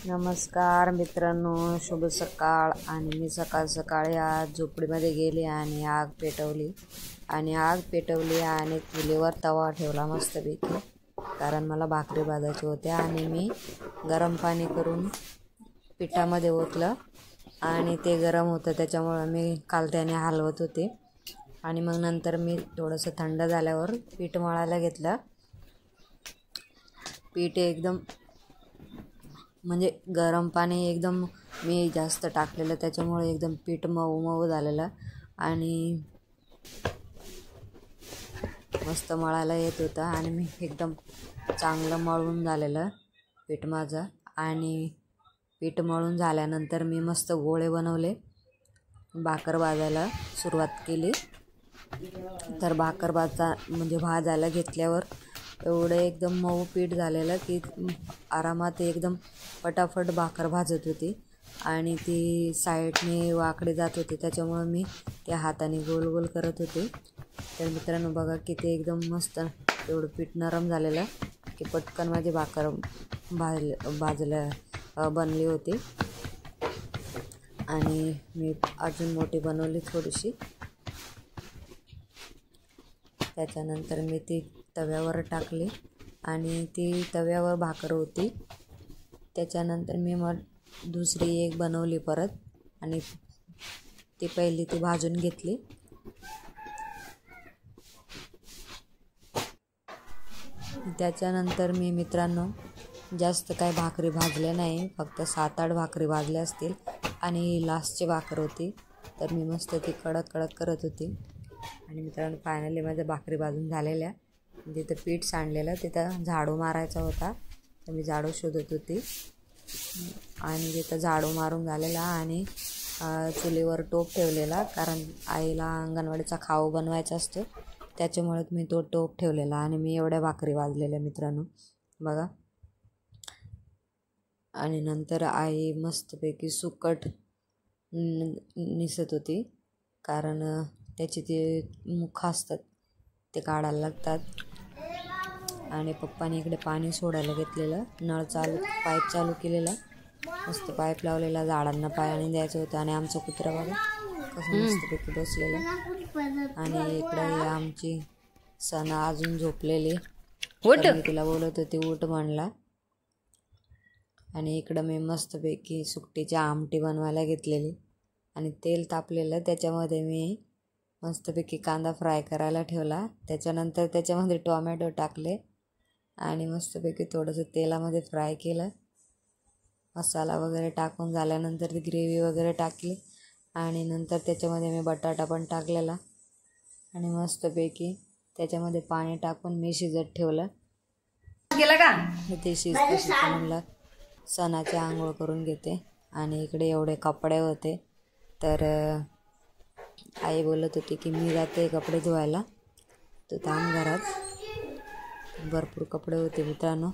नमस्कार मित्रांनो, शुभ सकाळ. आणि मी सकाळी आज झोपडीमध्ये गेली आणि आग पेटवली आणि चुलीवर तवा ठेवला मस्तपैकी, कारण मला भाकरी भाजायची होत्या. आणि मी गरम पाणी करून पिठामध्ये ओतलं आणि ते गरम होतं, त्याच्यामुळं मी कालत्याने हलवत होते. आणि मग नंतर मी थोडंसं थंड झाल्यावर पीठ मळायला घेतलं. पीठ एकदम म्हणजे गरम पाणी एकदम मी जास्त टाकलेलं, त्याच्यामुळे एकदम पीठ मऊ मऊ झालेलं आणि मस्त मळायला येत होतं. आणि मी एकदम चांगलं मळून झालेलं पीठ माझं. आणि पीठ मळून झाल्यानंतर मी मस्त गोळे बनवले. भाकर भाजायला सुरुवात केली. तर भाकर भाजायला घेतल्यावर एवढं एकदम मऊ पीठ झालेलं की आरामात एकदम पटापट भाकर भाजत होती आणि ती साईडने वाकडे जात होते, त्याच्यामुळं मी त्या हाताने गोल गोल करत होते. तर मित्रांनो बघा किती एकदम मस्त एवढं पीठ नरम झालेलं की पटकन माझी भाकर बनली होती. आणि मी अजून मोठी बनवली थोडीशी. त्याच्यानंतर मी ती तव्यावर टाकली आणि ती तव्यावर भाकर होती. त्याच्यानंतर मी मग दुसरी एक बनवली परत आणि ती पहिली ती भाजून घेतली. त्याच्यानंतर मी मित्रांनो जास्त काही भाकरी भाजल्या नाही, फक्त 7-8 भाकरी भाजल्या असतील आणि लास्टची भाकर होती, तर मी मस्त ती कडक करत होती. आणि मित्रांनो फायनली माझ्या भाकरी भाजून झालेल्या. तिथं पीठ सांडलेलं, तिथं झाडू मारायचा होता, तर मी झाडू शोधत होती. आणि तिथं झाडू मारून झालेला आणि चुलीवर टोप ठेवलेला, कारण आईला अंगणवाडीचा खाऊ बनवायचा असतो, त्याच्यामुळे मी तो टोप ठेवलेला. आणि मी एवढ्या भाकरी भाजलेल्या मित्रांनो बघा. आणि नंतर आई मस्तपैकी सुकट निसत होती, कारण त्याची ते मुख असतात ते काढायला लागतात. आणि पप्पाने इकडे पाणी सोडायला घेतलेलं, पाईप चालू केलेला, मस्त पाईप लावलेला, झाडांना पाणी द्यायचं होतं. आणि आमचा कुत्रा बघा कसं मस्तपैकी बसलेलं. आणि इकडं आमची सणा अजून झोपलेली, मी तिला बोलत होती उठ म्हणला. आणि इकडं मी मस्तपैकी सुकटीची आमटी बनवायला घेतलेली आणि तेल तापलेलं, त्याच्यामध्ये मी मस्तपैकी कांदा फ्राय करायला ठेवला. त्याच्यानंतर त्याच्यामध्ये टोमॅटो टाकले आणि मस्तपैकी थोडंसं तेलामध्ये फ्राय केलं. मसाला वगैरे टाकून झाल्यानंतर ती ग्रेव्ही वगैरे टाकली आणि नंतर त्याच्यामध्ये मी बटाटा पण टाकलेला आणि मस्तपैकी त्याच्यामध्ये पाणी टाकून मी शिजत ठेवलं. ते शिजतं म्हणलं सणाची आंघोळ करून घेते. आणि इकडे एवढे कपडे होते, तर आई बोलत होती की मी जाते कपडे धुवायला, तर थांब घरात. भरपूर कपडे होते मित्रांनो.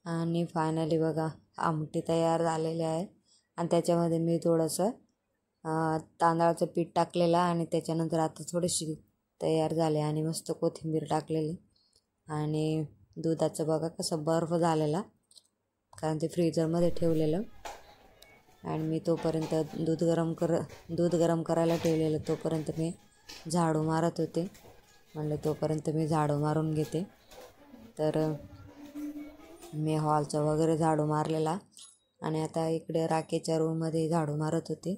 आणि फायनली बघा आमटी तयार झालेली आहे. आणि त्याच्यामध्ये मी थोडंसं तांदळाचं पीठ टाकलेलं आणि त्याच्यानंतर आता थोडीशी तयार झाले आणि मस्त कोथिंबीर टाकलेली. आणि दुधाचं बघा कसं बर्फ झालेला, कारण ते फ्रीजरमध्ये ठेवलेलं. आणि मी तोपर्यंत दूध गरम करायला ठेवलेलं, तोपर्यंत मी झाडू मारत होते. म्हणलं तोपर्यंत मी झाडू मारून घेते. तर मी हॉलचा वगैरे झाडू मारलेला आणि आता इकडे राखेच्या रूममध्ये झाडू मारत होते.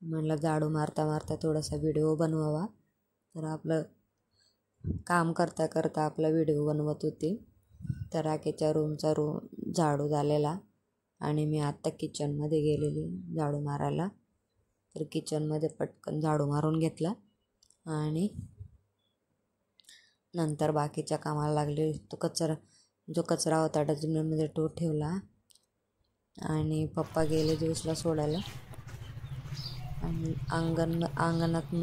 म्हणलं झाडू मारता थोडासा व्हिडिओ बनवावा, तर आपलं काम करता आपला व्हिडिओ बनवत होती. तर राखेच्या रूमचा झाडू झालेला आणि मी आत्ता किचनमध्ये गेलेली झाडू मारायला. तर किचनमध्ये पटकन झाडू मारून घेतला आणि नंतर बाकीच्या कामाला लागले. जो कचरा होता डस्टबिनमध्ये तो ठेवला. आणि पप्पा गेले ज्यूसला सोडायला. आणि अंगणात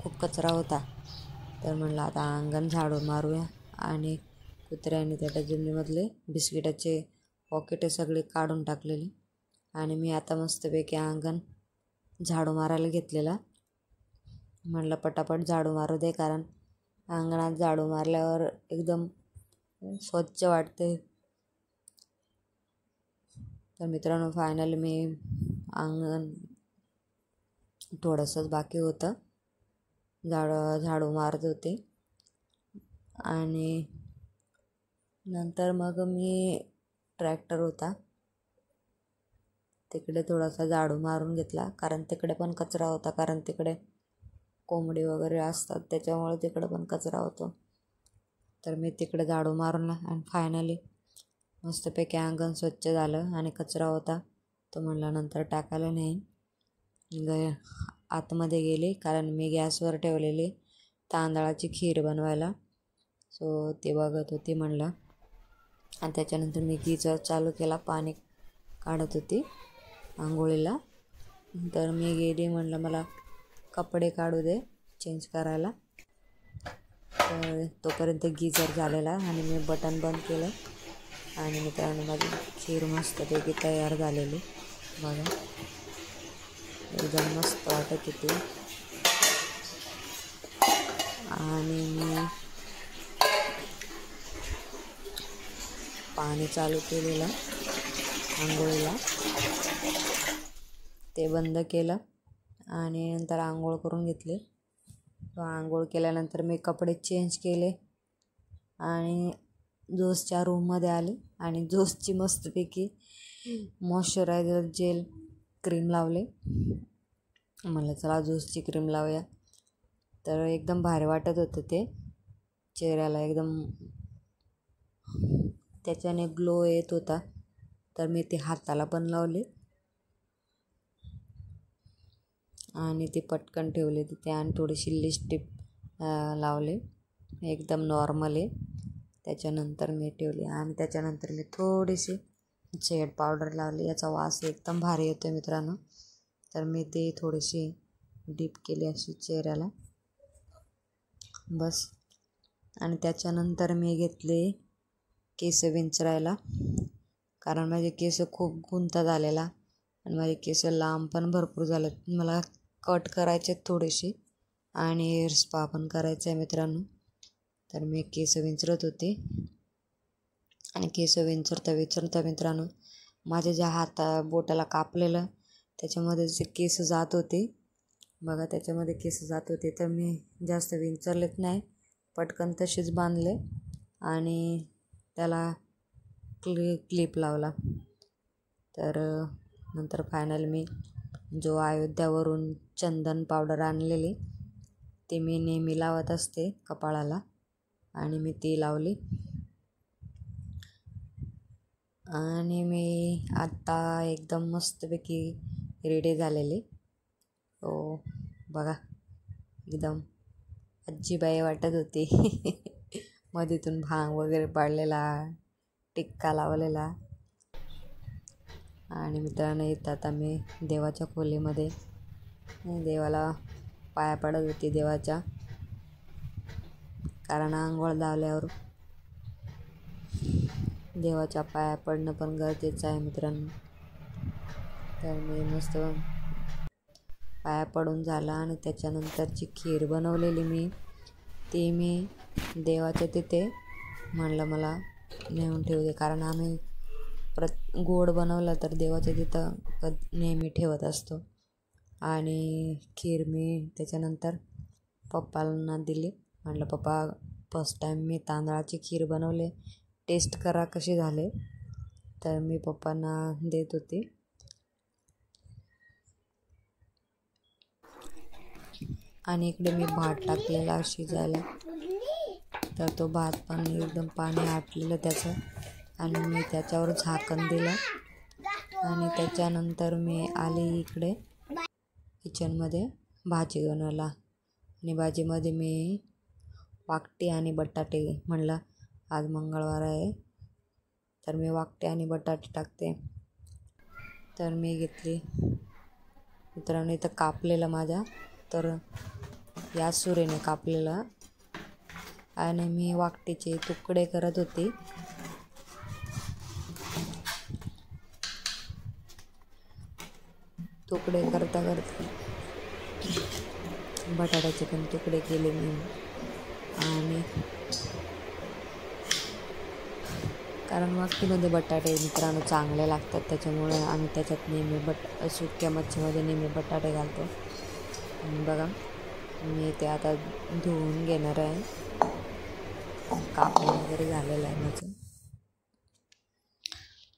खूप कचरा होता, तर म्हणलं आता अंगण झाडून मारूया. आणि कुत्र्याने त्या डस्टबिनमधले बिस्किटाचे पॉकेटे सगळे काढून टाकलेली. आणि मी आता मस्तपैकी अंगण झाडू मारायला घेतलेला. म्हणलं पटापट झाडू मारू दे, कारण अंगणात झाडू मारल्यावर एकदम स्वच्छ वाटते. तर मित्रांनो फायनली मी अंगण थोडंसंच बाकी होतं, झाडू मारत होते. आणि नंतर मग मी ट्रॅक्टर होता तिकडे थोडासा झाडू मारून घेतला, कारण तिकडे पण कचरा होता, कारण तिकडे कोंबडी वगैरे असतात त्याच्यामुळे तिकडे पण कचरा होतो. तर मी तिकडे झाडू मारला आणि फायनली मस्तपैकी अंगण स्वच्छ झालं. आणि कचरा होता तो म्हणला नंतर टाकायला नाही, आतमध्ये गेली, कारण मी गॅसवर ठेवलेली तांदळाची खीर बनवायला. सो ते बघत होती म्हणलं. आणि त्याच्यानंतर मी गीजर चालू केला, पाणी काढत होती आंघोळीला. तर मी गेली, म्हणलं मला कपडे काढू दे चेंज करायला. तर तोपर्यंत गीजर झालेला आणि मी बटन बंद केलं. आणि मित्रांनो माझी खीर मस्तपैकी तयार झालेली बघा, एकदम मस्त वाटत होती. आणि मी पाणी चालू केलेलं आंघोळीला, ते बंद केलं आणि नंतर आंघोळ करून घेतली. आंघोळ केल्यानंतर मी कपडे चेंज केले आणि जोसच्या रूममध्ये आले आणि जोसची मस्तपैकी मॉइश्चरायझर जेल क्रीम लावले. मला चला जोसची क्रीम लावूया. तर एकदम भारी वाटत होतं ते, चेहऱ्याला एकदम त्याच्याने ग्लो येत होता. तर मी ती हाताला पण लावली आणि ती पटकन ठेवली तिथे. आणि थोडीशी लिपस्टिक लावली, एकदम नॉर्मल आहे. त्याच्यानंतर मी ठेवली आणि त्याच्यानंतर मी थोडीशी शेड पावडर लावली. याचा वास एकदम भारी येतो मित्रांनो. तर मी ती थोडीशी डीप केली अशी चेहऱ्याला बस. आणि त्याच्यानंतर मी घेतले केस विंचरायला, कारण माझे केस खूप गुंता झालेला आणि माझे केस लांब पण भरपूर झाले. मला कट करायचे थोडेसे आणि हेअर स्पा पण करायचं आहे मित्रांनो. तर मी केस विंचरत होते आणि केस विंचरता मित्रांनो माझ्या ज्या बोटाला कापलेलं त्याच्यामध्ये जे केस जात होते बघा, त्याच्यामध्ये केस जात होते. तर मी जास्त विंचरलेत नाही, पटकन तसेच बांधले आणि त्याला क्लिप लावला. तर नंतर फायनल मी जो अयोध्यावरून चंदन पावडर आणलेली ती मी नेहमी लावत असते कपाळाला आणि मी ती लावली. आणि मी आत्ता एकदम मस्तपैकी रेडी झालेली. हो बघा, एकदम आजीबाई वाटत होती. मधीतून भांग वगैरे पाडलेला, टिक्का लावलेला. आणि मित्रांनो इथं आता मी देवाच्या खोलीमध्ये देवाला पाया पडत होती देवाच्या, कारण आंघोळ झाल्यावर देवाच्या पाया पडणं पण गरजेचं आहे मित्रांनो. तर मी मस्त पाया पडून झाला आणि त्याच्यानंतरची खीर बनवलेली ती मी देवाच्या तिथे म्हणलं मला नेऊन ठेवू दे, कारण आम्ही गोड बनवलं तर देवाच्या तिथं नेहमी ठेवत असतो. आणि खीर मी त्याच्यानंतर पप्पांना दिली. म्हटलं पप्पा फर्स्ट टाईम मी तांदळाची खीर बनवले, टेस्ट करा कशी झाले. तर मी पप्पांना देत होते. आणि इकडे मी भात टाकलेला शिजायला, तर तो भात पण एकदम पाणी आटलेलं त्याचं आणि मी त्याच्यावर झाकण दिलं. आणि त्याच्यानंतर मी आले इकडे किचनमध्ये भाजी बनवायला. आणि भाजीमध्ये मी वाकटी आणि बटाटे, म्हणलं आज मंगळवार आहे तर मी वाकटे आणि बटाटे टाकते. तर मी घेतली मित्रांनो इथं कापलेलं माझ्या, तर या सुरेने कापलेलं आणि मी वाकटीचे तुकडे करत होते. तुकडे करता बटाट्याचे पण तुकडे केले मी. आणि कारण मस्तीमध्ये बटाटे मित्रांनो चांगले लागतात, त्याच्यामुळे आम्ही त्याच्यात नेहमी सुक्या मच्छीमध्ये नेहमी बटाटे घालतो. बघा मी ते आता धुवून घेणार आहे, कापून वगैरे झालेलं आहे माझं.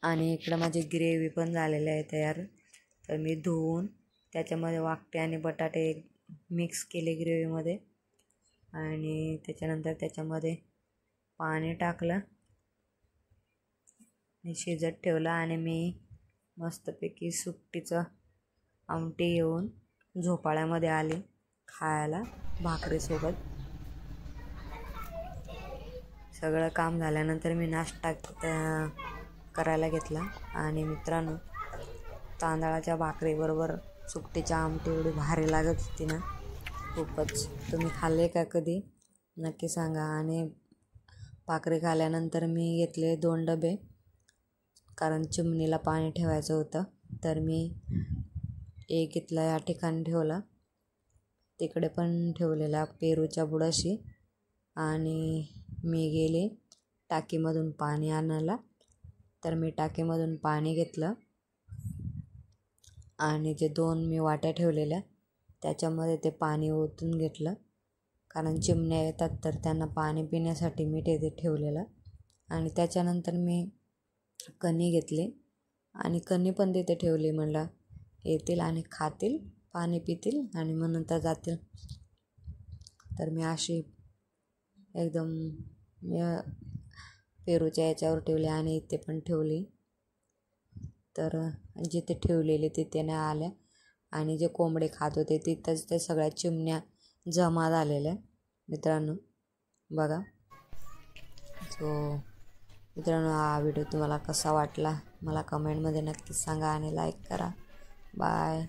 आणि इकडं माझी ग्रेव्ही पण झालेली आहे तयार. तर मी धुवून त्याच्यामध्ये वाकटे आणि बटाटे मिक्स केले ग्रेव्हीमध्ये आणि त्याच्यानंतर त्याच्यामध्ये पाणी टाकलं आणि शिजत ठेवलं. आणि मी मस्तपैकी सुकटीचं आमटी येऊन झोपाळ्यामध्ये आली खायला भाकरीसोबत. सगळं काम झाल्यानंतर मी नाश्ता करायला घेतला. आणि मित्रांनो तांदळाच्या भाकरीबरोबर सुकटीच्या आमटी एवढी भारी लागत होती ना, खूपच. तुम्ही खाल्ले का कधी नक्की सांगा. आणि भाकरी खाल्ल्यानंतर मी घेतले 2 डबे, कारण चिमणीला पाणी ठेवायचं होतं. तर मी एक घेतला या ठिकाणी ठेवला, तिकडे पण ठेवलेला पेरूच्या बुडाशी. आणि मी गेले टाकीमधून पाणी आणायला. तर मी टाकीमधून पाणी घेतलं आणि जे 2 मी वाट्या ठेवलेल्या त्याच्यामध्ये ते पाणी ओतून घेतलं, कारण चिमण्या येतात तर त्यांना पाणी पिण्यासाठी मी ते ठेवलेलं. आणि त्याच्यानंतर मी कणी घेतली आणि कणी पण तिथे ठेवली. म्हणलं येतील आणि खातील, पाणी पितील आणि मग नंतर जातील. तर मी अशी एकदम पेरूच्या याच्यावर ठेवली आणि इथे पण ठेवली. तर जिथे ठेवलेले तिथे नाही आल्या आणि जे कोंबडे खात होते तिथंच ते सगळ्या चिमण्या जमा झालेल्या मित्रांनो. बघा. सो मित्रांनो हा व्हिडिओ तुम्हाला कसा वाटला मला कमेंटमध्ये नक्कीच सांगा आणि लाईक करा. बाय.